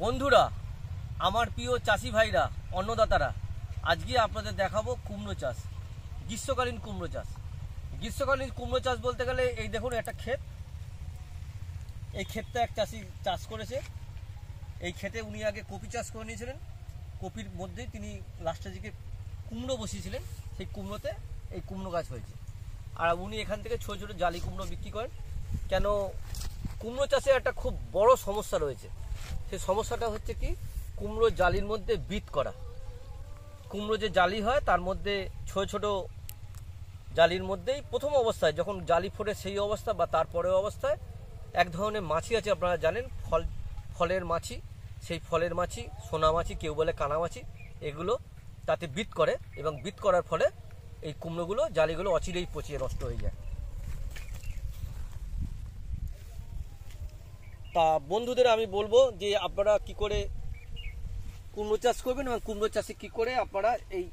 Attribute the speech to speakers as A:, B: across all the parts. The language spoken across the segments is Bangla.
A: বন্ধুরা, আমার প্রিয় চাষি ভাইরা, অন্নদাতারা, আজকে আপনাদের দেখাবো কুমড়ো চাষ, গ্রীষ্মকালীন কুমড়ো চাষ। গ্রীষ্মকালীন কুমড়ো চাষ বলতে গেলে এই দেখুন একটা ক্ষেত, এই ক্ষেতটা এক চাষি চাষ করেছে। এই ক্ষেতে উনি আগে কপি চাষ করে নিয়েছিলেন, কপির মধ্যেই তিনি লাস্টের দিকে কুমড়ো বসিয়েছিলেন, সেই কুমড়োতে এই কুমড়ো গাছ হয়েছে। আর উনি এখান থেকে ছোটো ছোটো জালি কুমড়ো বিক্রি করেন। কেন কুমড়ো চাষে একটা খুব বড় সমস্যা রয়েছে, সেই সমস্যাটা হচ্ছে কি, কুমড়ো জালির মধ্যে বিট করা। কুমড়ো যে জালি হয় তার মধ্যে ছোট ছোট জালির মধ্যেই প্রথম অবস্থায় যখন জালি ফোটে সেই অবস্থা বা তারপরের অবস্থায় এক ধরনের মাছি আছে, আপনারা জানেন, ফলের মাছি। সেই ফলের মাছি, সোনা মাছি, কেউ বলে কানা মাছি, এগুলো তাতে বিট করে এবং বিট করার ফলে এই কুমড়োগুলো জালিগুলো অচিরেই পচিয়ে নষ্ট হয়ে যায়। তা বন্ধুদের আমি বলবো যে আপনারা কি করে কুমড়ো চাষ করবেন এবং কুমড়ো চাষে কি করে আপনারা এই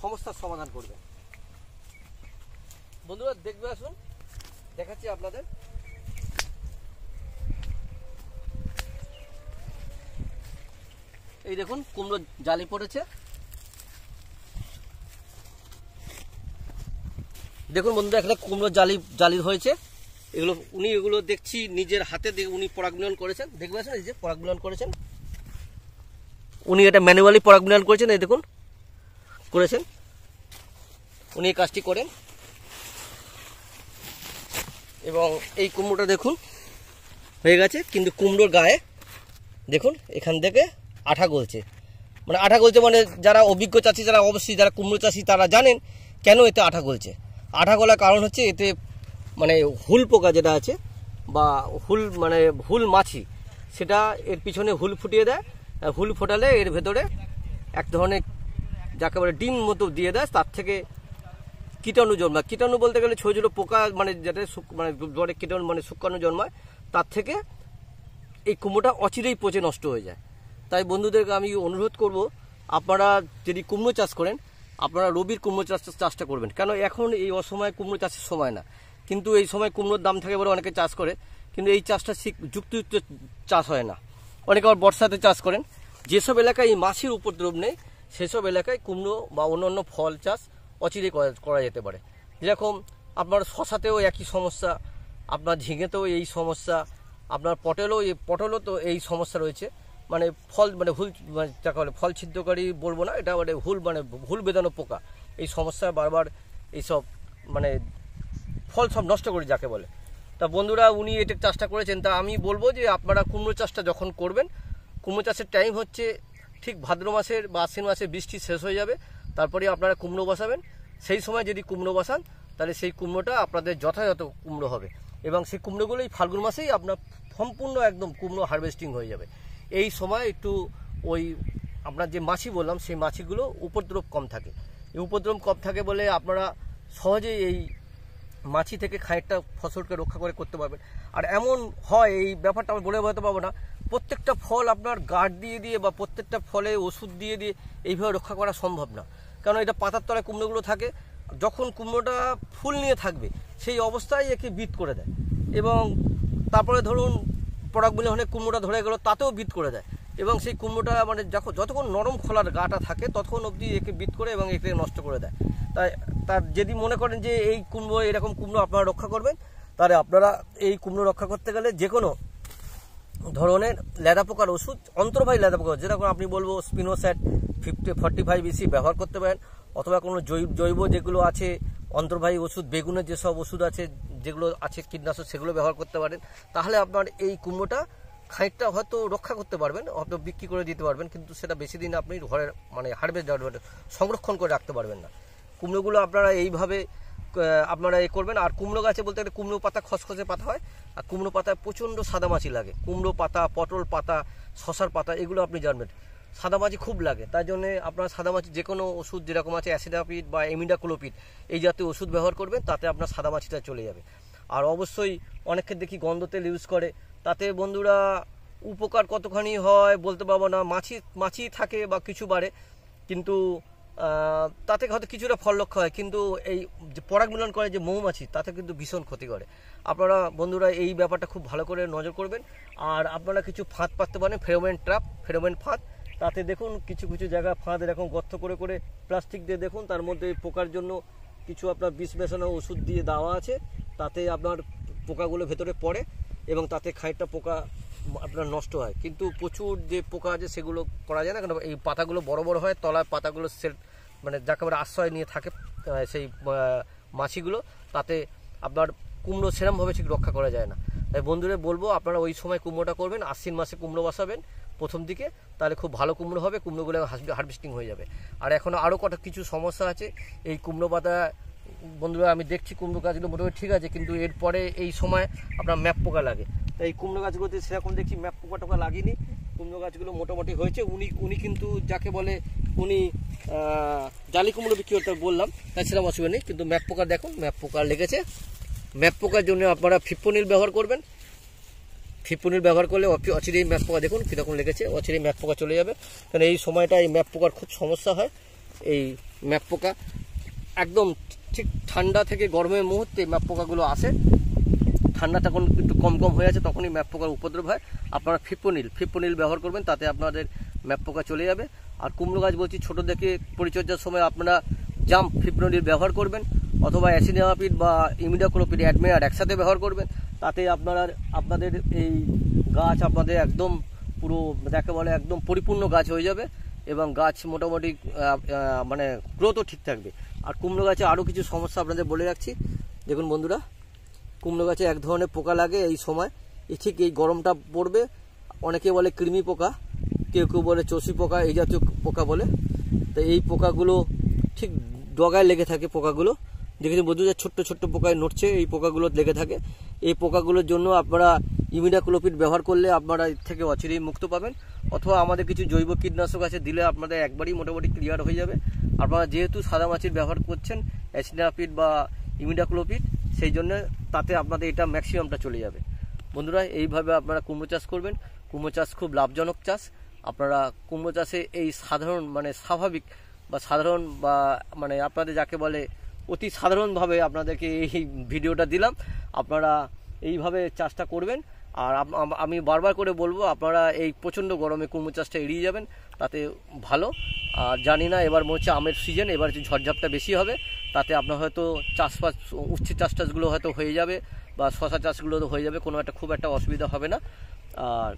A: সমস্যার সমাধান করবেন। বন্ধুরা দেখবে আসুন, দেখাচ্ছি আপনাদের। এই দেখুন কুমড়ো জালি পড়েছে, দেখুন বন্ধুরা এখানে কুমড়ো জালি হয়েছে। এগুলো দেখছি নিজের হাতে উনি পরাগ মিলন করেছেন, দেখবে আসুন, এই যে পরাগ মিলন করেছেন উনি, এটা ম্যানুয়ালি পরাগ মিলন করেছেন। এই দেখুন করেছেন, উনি এই কাজটি করেন। এবং এই কুমড়োটা দেখুন হয়ে গেছে, কিন্তু কুমড়োর গায়ে দেখুন এখান থেকে আঠা গলছে। মানে যারা অভিজ্ঞ চাষি, যারা অবশ্যই যারা কুমড়ো চাষি, তারা জানেন কেন এতে আঠা গলছে। আঠা গলার কারণ হচ্ছে এতে মানে হুল পোকা যেটা আছে, বা হুল মাছি, সেটা এর পিছনে হুল ফুটিয়ে দেয়। হুল ফোটালে এর ভেতরে এক ধরনের যাকে বলে ডিম মতো দিয়ে দেয়, তার থেকে কীটাণু জন্মায়। কীটাণু বলতে গেলে ছোটো ছোটো পোকা, মানে যেটা কীটাণু মানে শুক্রাণু জন্মায়, তার থেকে এই কুমড়োটা অচিরেই পচে নষ্ট হয়ে যায়। তাই বন্ধুদেরকে আমি অনুরোধ করব, আপনারা যদি কুমড়ো চাষ করেন, আপনারা রবির কুমড়ো চাষটা করবেন। কেন এখন এই অসময়ে কুমড়ো চাষের সময় না, কিন্তু এই সময় কুমড়োর দাম থাকে বলে অনেকে চাষ করে, কিন্তু এই চাষটা যুক্তিযুক্ত চাষ হয় না। অনেকে আবার বর্ষাতে চাষ করেন। যেসব এলাকায় এই মাছির উপদ্রব নেই, সেসব এলাকায় কুমড়ো বা অন্যান্য ফল চাষ অচিরে করা যেতে পারে। যেরকম আপনার শশাতেও একই সমস্যা, আপনার ঝিঙেতেও এই সমস্যা, আপনার পটলও তো এই সমস্যা রয়েছে। মানে ফল হুল, যাকে বলে ফল ছিদ্রকারী বলবো না, এটা হুল বেদানো পোকা, এই সমস্যা বারবার এইসব ফল সব নষ্ট করে যাকে বলে। তা বন্ধুরা উনি এটা চাষটা করেছেন। তা আমি বলবো যে আপনারা কুমড়ো চাষটা যখন করবেন, কুমড়ো চাষের টাইম হচ্ছে ঠিক ভাদ্র মাসের বা আশ্বিন মাসে বৃষ্টি শেষ হয়ে যাবে, তারপরে আপনারা কুমড়ো বসাবেন। সেই সময় যদি কুমড়ো বসান, তাহলে সেই কুমড়োটা আপনাদের যথাযথ কুমড়ো হবে এবং সেই কুমড়োগুলোই ফাল্গুন মাসেই আপনার সম্পূর্ণ একদম কুমড়ো হারভেস্টিং হয়ে যাবে। এই সময় একটু ওই আপনার যে মাছি বললাম, সেই মাছিগুলো উপদ্রব কম থাকে। এই উপদ্রব কম থাকে বলে আপনারা সহজেই এই মাছি থেকে খানিকটা ফসলকে রক্ষা করতে পারবেন। আর এমন হয়, এই ব্যাপারটা আমি বলে বোঝাতে পারবো না, প্রত্যেকটা ফল আপনার গার্ড দিয়ে বা প্রত্যেকটা ফলে ওষুধ দিয়ে এইভাবে রক্ষা করা সম্ভব না। কারণ এটা পাতার তলায় কুমড়োগুলো থাকে, যখন কুমড়োটা ফুল নিয়ে থাকবে সেই অবস্থায় একে বিট করে দেয়। এবং তারপরে ধরুন পরাগ মিলনে কুমড়োটা ধরে গেল, তাতেও বিট করে দেয়। এবং সেই কুমড়োটা যতক্ষণ নরম খোলার গাটা থাকে ততক্ষণ অবধি একে বিট করে এবং একে নষ্ট করে দেয়। তার যদি মনে করেন যে এই কুমড়ো, এরকম কুমড়ো আপনারা রক্ষা করবেন, তাহলে আপনারা এই কুমড়ো রক্ষা করতে গেলে যে কোনো ধরনের লেদা পোকার ওষুধ, অন্তর্বাহী লেদা পোকা, যেরকম আপনি বলবো স্পিনোস্যাট 45 BC ব্যবহার করতে পারেন, অথবা কোনো জৈব যেগুলো আছে অন্তর্বাহী ওষুধ, বেগুনের যেসব ওষুধ আছে, যেগুলো আছে কীটনাশক, সেগুলো ব্যবহার করতে পারেন। তাহলে আপনার এই কুমড়োটা খানিকটা হয়তো রক্ষা করতে পারবেন, হয়তো বিক্রি করে দিতে পারবেন, কিন্তু সেটা বেশি দিন আপনি ঘরে হারভেস্ট সংরক্ষণ করে রাখতে পারবেন না। কুমড়োগুলো আপনারা এইভাবে আপনারা করবেন। আর কুমড়ো গাছে বলতে গেলে কুমড়ো পাতা খসখসে পাতা হয়, আর কুমড়ো পাতায় প্রচণ্ড সাদামাছি লাগে। কুমড়ো পাতা, পটল পাতা, শশার পাতা, এগুলো আপনি জানবেন সাদামাছি খুব লাগে। তাই জন্যে আপনার সাদামাছি যে কোনো ওষুধ যেরকম আছে অ্যাসিডাপিড বা ইমিডাক্লোপিড, এই জাতীয় ওষুধ ব্যবহার করবেন, তাতে আপনার সাদামাছিটা চলে যাবে। আর অবশ্যই অনেককে দেখি গন্ধ তেল ইউজ করে, তাতে বন্ধুরা উপকার কতখানি হয় বলতে পারবো না। মাছি থাকে বা কিছু বাড়ে, কিন্তু তাতে হয়তো কিছুটা ফল লক্ষ্য হয়, কিন্তু এই যে পরাগ মিলন করে যে মৌমাছি তাতে কিন্তু ভীষণ ক্ষতি করে। আপনারা বন্ধুরা এই ব্যাপারটা খুব ভালো করে নজর করবেন। আর আপনারা কিছু ফাঁদ পাততে পারেন, ফেরোমেন ট্র্যাপ, ফেরোমেন ফাঁদ। তাতে দেখুন কিছু কিছু জায়গায় ফাঁদ এরকম গর্ত করে করে প্লাস্টিক দিয়ে দেখুন, তার মধ্যে পোকার জন্য কিছু আপনার বিষ মেশানো ওষুধ দিয়ে দেওয়া আছে। তাতে আপনার পোকাগুলো ভেতরে পড়ে এবং তাতে খানিকটা পোকা আপনার নষ্ট হয়। কিন্তু প্রচুর যে পোকা আছে সেগুলো করা যায় না, কারণ এই পাতাগুলো বড় বড় হয়, তলায় পাতাগুলো মানে যাকে বলে আশ্রয় নিয়ে থাকে সেই মাছিগুলো, তাতে আপনার কুমড়ো সেরমভাবে ঠিক রক্ষা করা যায় না। তাই বন্ধুরা বলবো আপনারা ওই সময় কুমড়োটা করবেন, আশ্বিন মাসে কুমড়ো বসাবেন প্রথম দিকে, তাহলে খুব ভালো কুমড়ো হবে, কুমড়োগুলো হারভেস্টিং হয়ে যাবে। আর এখনও আরও কটা কিছু সমস্যা আছে এই কুমড়ো পাতা। বন্ধুরা আমি দেখছি কুমড়ো গাছগুলো মোটামুটি ঠিক আছে, কিন্তু এরপরে এই সময় আপনার ম্যাপ পোকা লাগে। তাই এই কুমড়ো গাছগুলোতে সেরকম দেখছি ম্যাপ পোকা টোকা লাগেনি, কুমড়ো গাছগুলো মোটামুটি হয়েছে। উনি কিন্তু যাকে বলে উনি জালি কুমড়ো বিক্রি করতে বললাম, তাই সেরকম অসুবিধা নেই। কিন্তু ম্যাপ পোকা দেখুন, ম্যাপ পোকা লেগেছে। ম্যাপ পোকার জন্য আপনারা ফিপ্রোনিল ব্যবহার করবেন। ফিপ্রোনিল ব্যবহার করলে অচিরেই ম্যাপ পোকা দেখুন কীরকম লেগেছে, অচিরেই ম্যাপ পোকা চলে যাবে। কারণ এই সময়টা এই ম্যাপ পোকার খুব সমস্যা হয়। এই ম্যাপ পোকা একদম ঠিক ঠান্ডা থেকে গরমের মুহূর্তে ম্যাপ পোকাগুলো আসে। ঠান্ডা তখন একটু কম কম হয়ে আছে, তখনই ম্যাপ পোকার উপদ্রব হয়। আপনারা ফিপ্রোনিল ব্যবহার করবেন, তাতে আপনাদের ম্যাপ পোকা চলে যাবে। আর কুমড়ো গাছ বলছি ছোটো দেখে পরিচর্যার সময় আপনারা জাম্প ফিপ্রোনিল ব্যবহার করবেন, অথবা অ্যাসিনিমাপিড বা ইমিডাক্লোপিড অ্যাডমেয়ার একসাথে ব্যবহার করবেন। তাতে আপনাদের এই গাছ আপনাদের একদম পুরো যাকে বলে একদম পরিপূর্ণ গাছ হয়ে যাবে এবং গাছ মোটামুটি মানে গ্রোথও ঠিক থাকবে। আর কুমড়ো গাছে আরও কিছু সমস্যা আপনাদের বলে রাখছি। দেখুন বন্ধুরা, কুমড়ো গাছে এক ধরনের পোকা লাগে এই সময়, ঠিক এই গরমটা পড়বে। অনেকে বলে কৃমি পোকা, কেউ কেউ বলে চষি পোকা, এই জাতীয় পোকা বলে। তো এই পোকাগুলো ঠিক ডগায় লেগে থাকে। পোকাগুলো দেখেছি বন্ধুরা, ছোট্ট ছোট্ট পোকায় নড়ছে, এই পোকাগুলো লেগে থাকে। এই পোকাগুলোর জন্য আপনারা ইমিডাক্লোপিড ব্যবহার করলে আপনারা এর থেকে অচিরেই মুক্ত পাবেন, অথবা আমাদের কিছু জৈব কীটনাশক আছে, দিলে আপনাদের একবারই মোটামুটি ক্লিয়ার হয়ে যাবে। আপনারা যেহেতু সাদা মাছির ব্যবহার করছেন অ্যাসিনিমাপিড বা ইমিডাক্লোপিড, সেই জন্য তাতে আপনাদের এটা ম্যাক্সিমামটা চলে যাবে। বন্ধুরা এইভাবে আপনারা কুমড়ো চাষ করবেন। কুমড়ো চাষ খুব লাভজনক চাষ। আপনারা কুমড়ো চাষে এই সাধারণ মানে স্বাভাবিক বা সাধারণ বা মানে আপনাদের যাকে বলে অতি সাধারণভাবে আপনাদেরকে এই ভিডিওটা দিলাম। আপনারা এইভাবে চাষটা করবেন। আর আমি বারবার করে বলবো আপনারা এই প্রচণ্ড গরমে কুমড়ো চাষটা এড়িয়ে যাবেন, তাতে ভালো। আর জানি না এবার মনে হচ্ছে আমের সিজন, এবার ঝড়ঝাপটা বেশি হবে, তাতে আপনার হয়তো চাষবাস উচ্ছে চাষগুলো হয়তো হয়ে যাবে বা শশা চাষগুলো হয়ে যাবে, কোনো একটা খুব একটা অসুবিধা হবে না। আর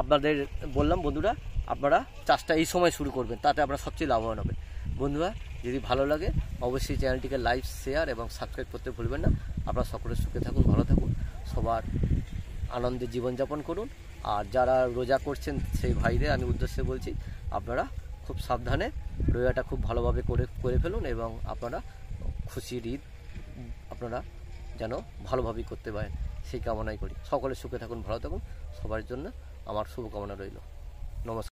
A: আপনাদের বললাম বন্ধুরা, আপনারা চাষটা এই সময় শুরু করবেন, তাতে আপনারা সবচেয়ে লাভবান হবেন। বন্ধুরা যদি ভালো লাগে অবশ্যই চ্যানেলটিকে লাইক, শেয়ার এবং সাবস্ক্রাইব করতে ভুলবেন না। আপনারা সকলের সুখে থাকুন, ভালো থাকুন, সবার আনন্দে জীবনযাপন করুন। আর যারা রোজা করছেন সেই ভাইদের আমি উদ্দেশ্যে বলছি, আপনারা খুব সাবধানে রোজাটা খুব ভালোভাবে করে ফেলুন এবং আপনারা খুশির ঈদ আপনারা যেন ভালোভাবেই করতে পারেন, সেই কামনাই করি। সকলে সুখে থাকুন, ভালো থাকুন, সবার জন্য আমার শুভকামনা রইল। নমস্কার।